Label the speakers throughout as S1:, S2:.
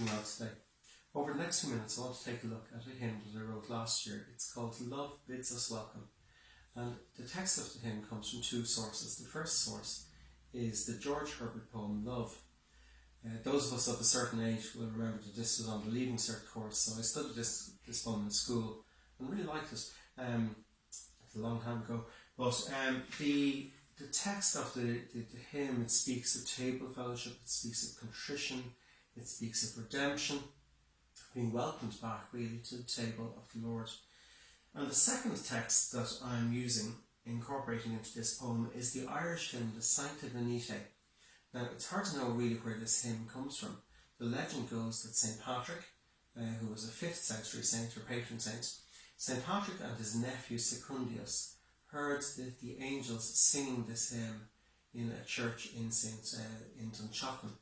S1: reading out today. Over the next few minutes I want to take a look at a hymn that I wrote last year. It's called Love Bids Us Welcome. And the text of the hymn comes from two sources. The first source is the George Herbert poem Love. Those of us of a certain age will remember that this was on the Leaving Cert course, so I studied this poem in school and really liked it. It's a long time ago, but the text of the hymn, it speaks of table fellowship, it speaks of contrition, it speaks of redemption, being welcomed back really to the table of the Lord. And the second text that I'm using, incorporating into this poem, is the Irish hymn, the Sancta Venite. Now, it's hard to know really where this hymn comes from. The legend goes that St. Patrick, who was a 5th century saint or patron saint, St. Patrick and his nephew Secundius heard the angels singing this hymn in a church in Dunshaughlin.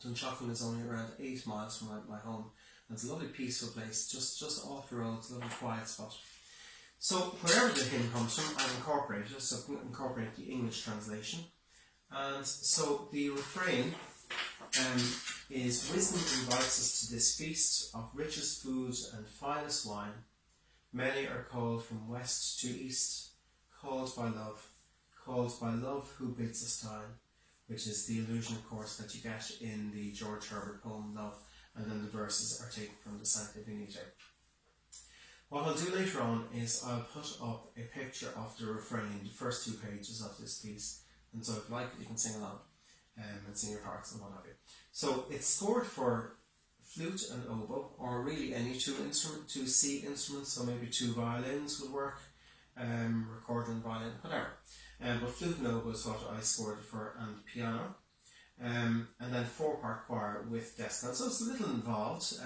S1: Dunshaughlin is only around 8 miles from my home. And it's a lovely peaceful place, just off the road. It's a lovely quiet spot. So wherever the hymn comes from, I've incorporated it. So I've incorporated the English translation. And so the refrain is, wisdom invites us to this feast of richest food and finest wine. Many are called from west to east, called by love who bids us time, which is the allusion, of course, that you get in the George Herbert poem Love, and then the verses are taken from the Sancta Venite. What I'll do later on is I'll put up a picture of the refrain, the first 2 pages of this piece, and so if you like it, you can sing along and sing your parts and what have you. So it's scored for flute and oboe, or really any two C instruments, so maybe 2 violins would work, recorder and violin, whatever. But flute and oboe is what I scored it for, and piano. And then 4-part choir with descant. So it's a little involved.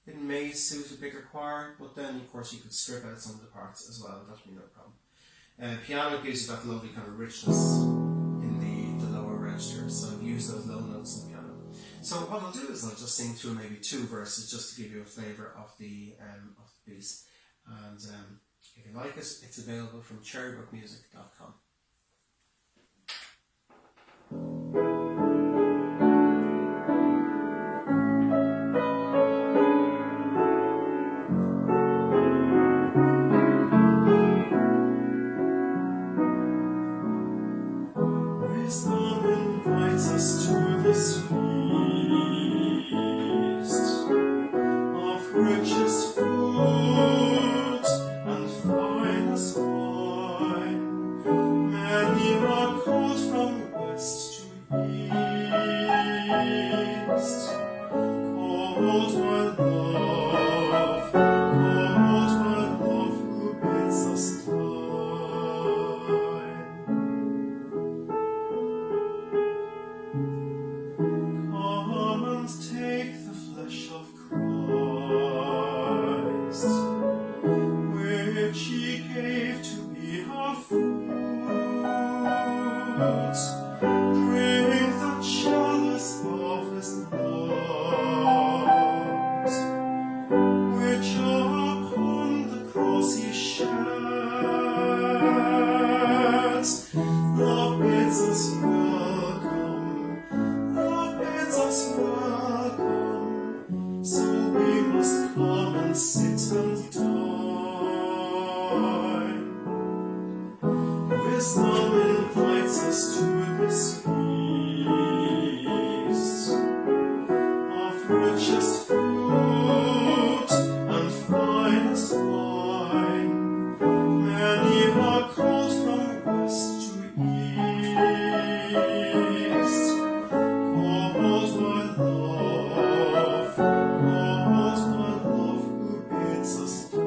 S1: It may suit a bigger choir, but then of course you could strip out some of the parts as well, that'd be no problem. Piano gives you that lovely kind of richness in the lower register, so I've used those low notes in the piano. So what I'll do is I'll just sing through maybe 2 verses just to give you a flavour of the piece. And if you like it, it's available from cherrybookmusic.com.
S2: Wisdom invites us to this feast of richest food and finest wine. Many are called from west to east, called by love who bids us time. Come and take the flesh of Christ, which he gave to be our food. Drink the chalice of his blood, which upon the cross he sheds. Love bids us welcome, love bids us welcome, so we must come and sit and dine. Wisdom invites us to this feast of richest food and finest wine. Many are called from west to east, called by love who bids us time.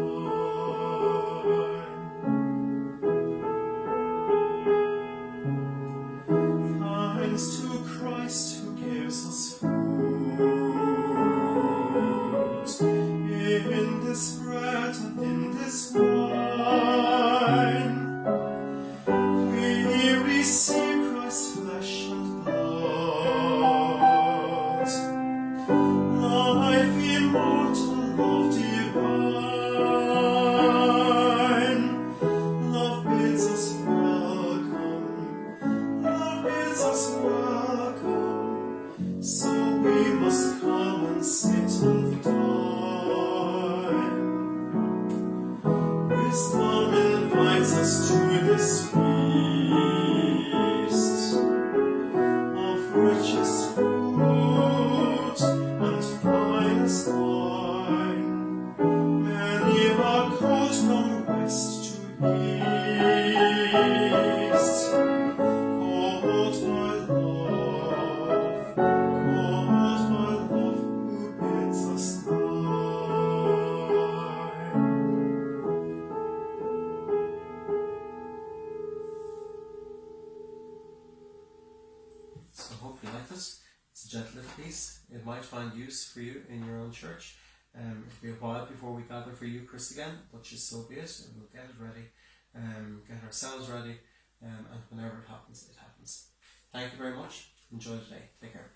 S1: hope you like it. It's a gentle little piece. It might find use for you in your own church. It'll be a while before we gather for Eucharist again, but just so be it, and we'll get it ready, get ourselves ready, and whenever it happens, it happens. Thank you very much. Enjoy the day. Take care.